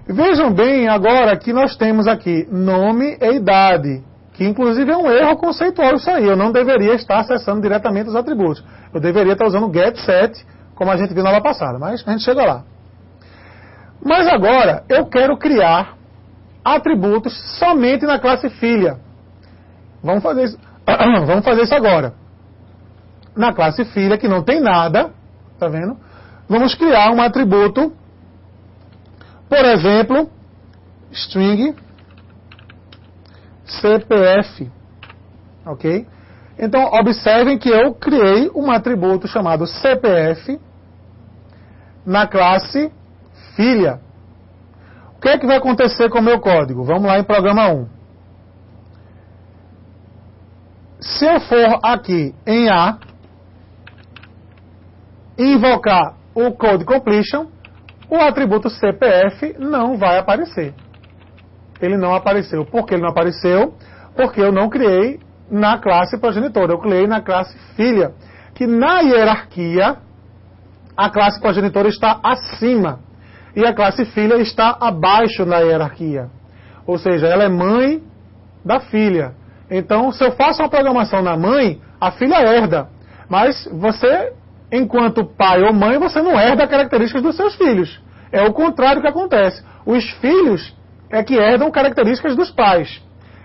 Vejam bem agora que nós temos aqui nome e idade, que inclusive é um erro conceitual isso aí. Eu não deveria estar acessando diretamente os atributos. Eu deveria estar usando get set, como a gente viu na aula passada, mas a gente chega lá. Mas agora eu quero criar atributos somente na classe filha. Vamos fazer isso, vamos fazer isso agora. Na classe filha, que não tem nada, tá vendo? Vamos criar um atributo, por exemplo, string CPF, ok? Então, observem que eu criei um atributo chamado CPF na classe filha. O que é que vai acontecer com o meu código? Vamos lá em programa 1. Se eu for aqui em A, invocar o code completion, o atributo CPF não vai aparecer. Ele não apareceu. Por que ele não apareceu? Porque eu não criei na classe progenitora, eu criei na classe filha, que na hierarquia a classe progenitora está acima e a classe filha está abaixo na hierarquia. Ou seja, ela é mãe da filha. Então, se eu faço uma programação na mãe, a filha herda. Mas você, enquanto pai ou mãe, você não herda características dos seus filhos. É o contrário que acontece. Os filhos é que herdam características dos pais.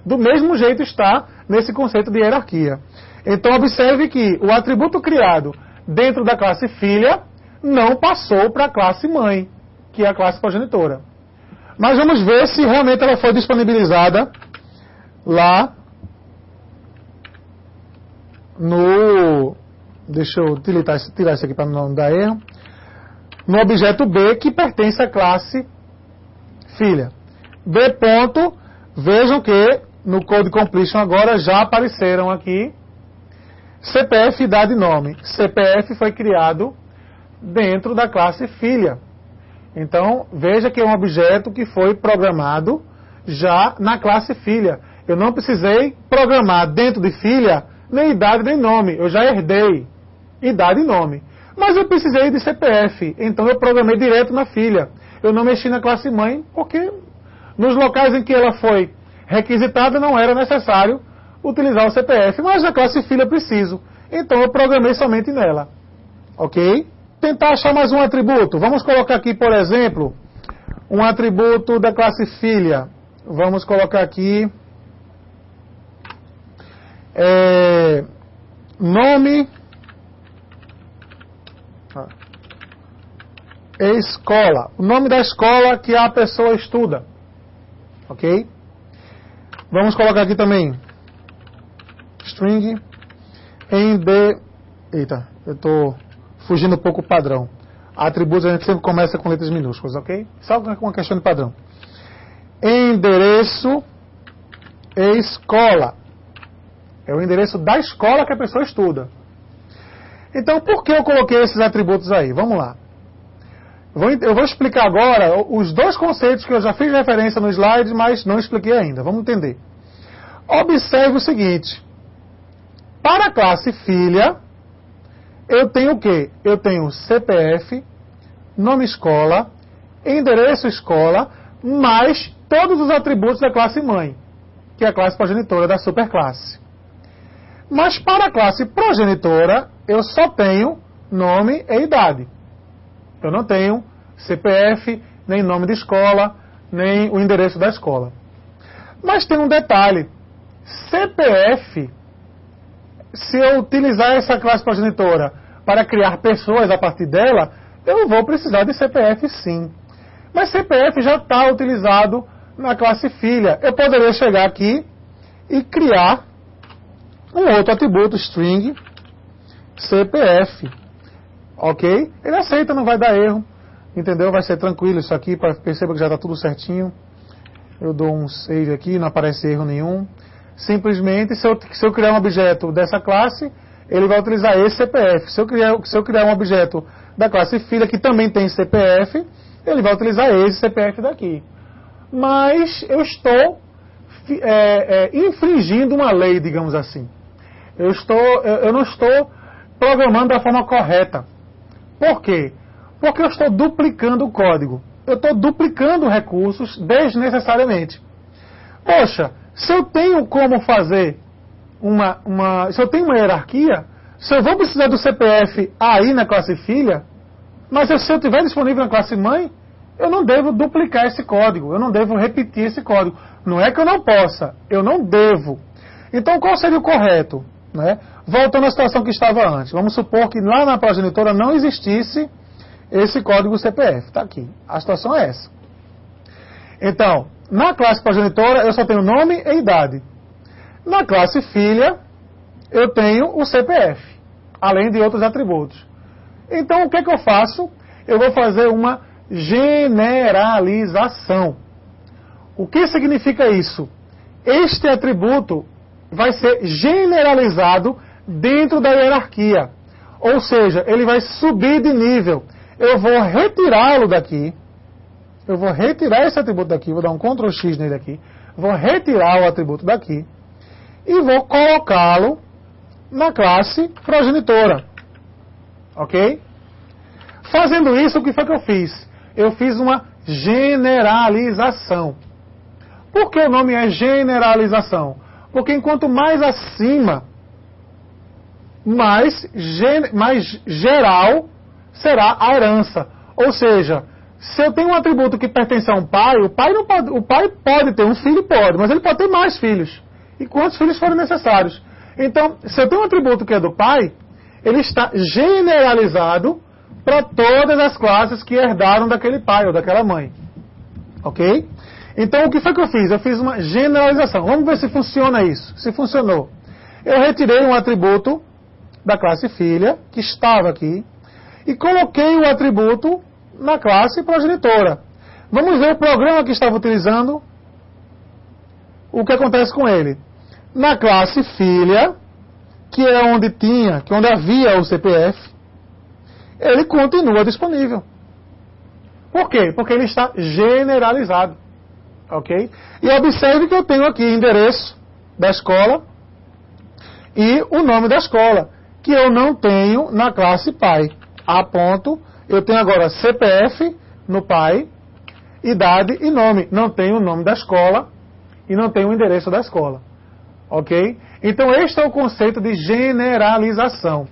Do mesmo jeito está nesse conceito de hierarquia. Então, observe que o atributo criado dentro da classe filha não passou para a classe mãe, que é a classe progenitora. Mas vamos ver se realmente ela foi disponibilizada lá no... Deixa eu tirar isso aqui para não dar erro. No objeto B, que pertence à classe filha. B ponto, vejam que no code completion agora já apareceram aqui CPF, idade e nome. CPF foi criado dentro da classe filha. Então, veja que é um objeto que foi programado já na classe filha. Eu não precisei programar dentro de filha nem idade nem nome. Eu já herdei idade e nome. Mas eu precisei de CPF, então eu programei direto na filha. Eu não mexi na classe mãe, porque nos locais em que ela foi requisitada não era necessário utilizar o CPF, mas na classe filha preciso. Então eu programei somente nela. Ok? Tentar achar mais um atributo. Vamos colocar aqui, por exemplo, um atributo da classe filha. Vamos colocar aqui nome e escola. O nome da escola que a pessoa estuda. Ok? Vamos colocar aqui também string Eita, eu estou fugindo um pouco do padrão. Atributos a gente sempre começa com letras minúsculas, ok? Só com uma questão de padrão. Endereço e escola. É o endereço da escola que a pessoa estuda. Então, por que eu coloquei esses atributos aí? Vamos lá. Eu vou explicar agora os dois conceitos que eu já fiz referência no slide, mas não expliquei ainda. Vamos entender. Observe o seguinte. Para a classe filha, eu tenho o quê? Eu tenho CPF, nome escola, endereço escola, mais todos os atributos da classe mãe, que é a classe progenitora da superclasse. Mas para a classe progenitora, eu só tenho nome e idade. Eu não tenho CPF, nem nome de escola, nem o endereço da escola. Mas tem um detalhe. CPF, se eu utilizar essa classe progenitora para criar pessoas a partir dela, eu vou precisar de CPF sim. Mas CPF já está utilizado na classe filha. Eu poderia chegar aqui e criar um outro atributo, string CPF. Ok? Ele aceita, não vai dar erro. Entendeu? Vai ser tranquilo isso aqui, perceba que já está tudo certinho. Eu dou um save aqui, não aparece erro nenhum. Simplesmente, se eu criar um objeto dessa classe, ele vai utilizar esse CPF. Se eu criar um objeto da classe filha, que também tem CPF, ele vai utilizar esse CPF daqui. Mas eu estou infringindo uma lei, digamos assim. Eu não estou programando da forma correta. Por quê? Porque eu estou duplicando o código. eu estou duplicando recursos desnecessariamente. Poxa, se eu tenho como fazer se eu tenho uma hierarquia, se eu vou precisar do CPF aí na classe filha, mas se eu estiver disponível na classe mãe, eu não devo duplicar esse código, eu não devo repetir esse código. Não é que eu não possa, eu não devo. Então qual seria o correto? Né? Voltando à situação que estava antes. Vamos supor que lá na progenitora não existisse esse código CPF. Está aqui. A situação é essa. Então, na classe progenitora eu só tenho nome e idade. Na classe filha eu tenho o CPF, além de outros atributos. Então o que eu faço? Eu vou fazer uma generalização. O que significa isso? Este atributo vai ser generalizado dentro da hierarquia. Ou seja, ele vai subir de nível. Eu vou retirá-lo daqui. Eu vou retirar esse atributo daqui. Vou dar um Ctrl X nele aqui. Vou retirar o atributo daqui. E vou colocá-lo na classe progenitora. Ok? Fazendo isso, o que foi que eu fiz? Eu fiz uma generalização. Por que o nome é generalização? Porque enquanto mais acima, mais geral será a herança. Ou seja, se eu tenho um atributo que pertence a um pai, o pai pode ter um filho, pode, mas ele pode ter mais filhos. E quantos filhos forem necessários. Então, se eu tenho um atributo que é do pai, ele está generalizado para todas as classes que herdaram daquele pai ou daquela mãe. Ok? Então, o que foi que eu fiz? Eu fiz uma generalização. Vamos ver se funciona isso. Se funcionou. Eu retirei um atributo da classe filha, que estava aqui, e coloquei o atributo na classe progenitora. Vamos ver o programa que estava utilizando, o que acontece com ele. Na classe filha, que é onde havia o CPF, ele continua disponível. Por quê? Porque ele está generalizado. Ok? E observe que eu tenho aqui endereço da escola e o nome da escola, que eu não tenho na classe pai. A ponto, eu tenho agora CPF no pai, idade e nome. Não tenho o nome da escola e não tenho o endereço da escola. Ok? Então este é o conceito de generalização.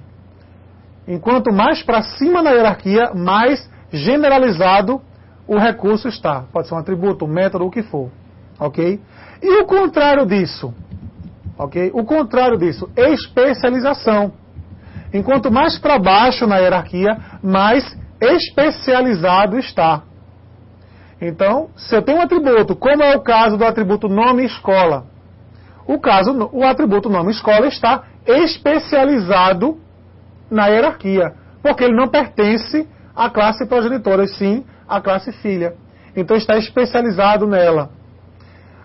Enquanto mais para cima na hierarquia, mais generalizado o recurso está. Pode ser um atributo, um método, o que for. Ok? E o contrário disso? Ok? O contrário disso, especialização. Enquanto mais para baixo na hierarquia, mais especializado está. Então, se eu tenho um atributo, como é o caso do atributo nome escola, o atributo nome escola está especializado na hierarquia, porque ele não pertence à classe progenitora, e sim à classe filha. Então está especializado nela.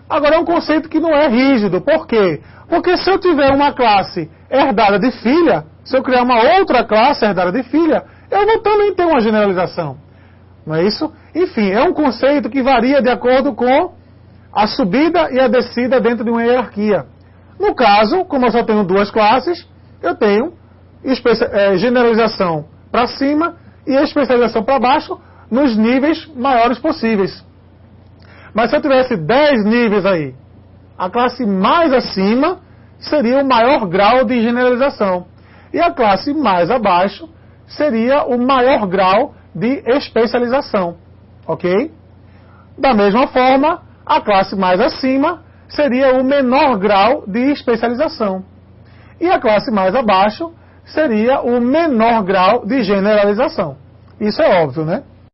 Agora é um conceito que não é rígido. Por quê? Porque se eu tiver uma classe herdada de filha, se eu criar uma outra classe herdada de filha, eu vou também ter uma generalização. Não é isso? Enfim, é um conceito que varia de acordo com a subida e a descida dentro de uma hierarquia. No caso, como eu só tenho duas classes, eu tenho generalização para cima e especialização para baixo nos níveis maiores possíveis. Mas se eu tivesse 10 níveis aí, a classe mais acima seria o maior grau de generalização. E a classe mais abaixo seria o maior grau de especialização. Ok? Da mesma forma, a classe mais acima seria o menor grau de especialização. E a classe mais abaixo seria o menor grau de generalização. Isso é óbvio, né?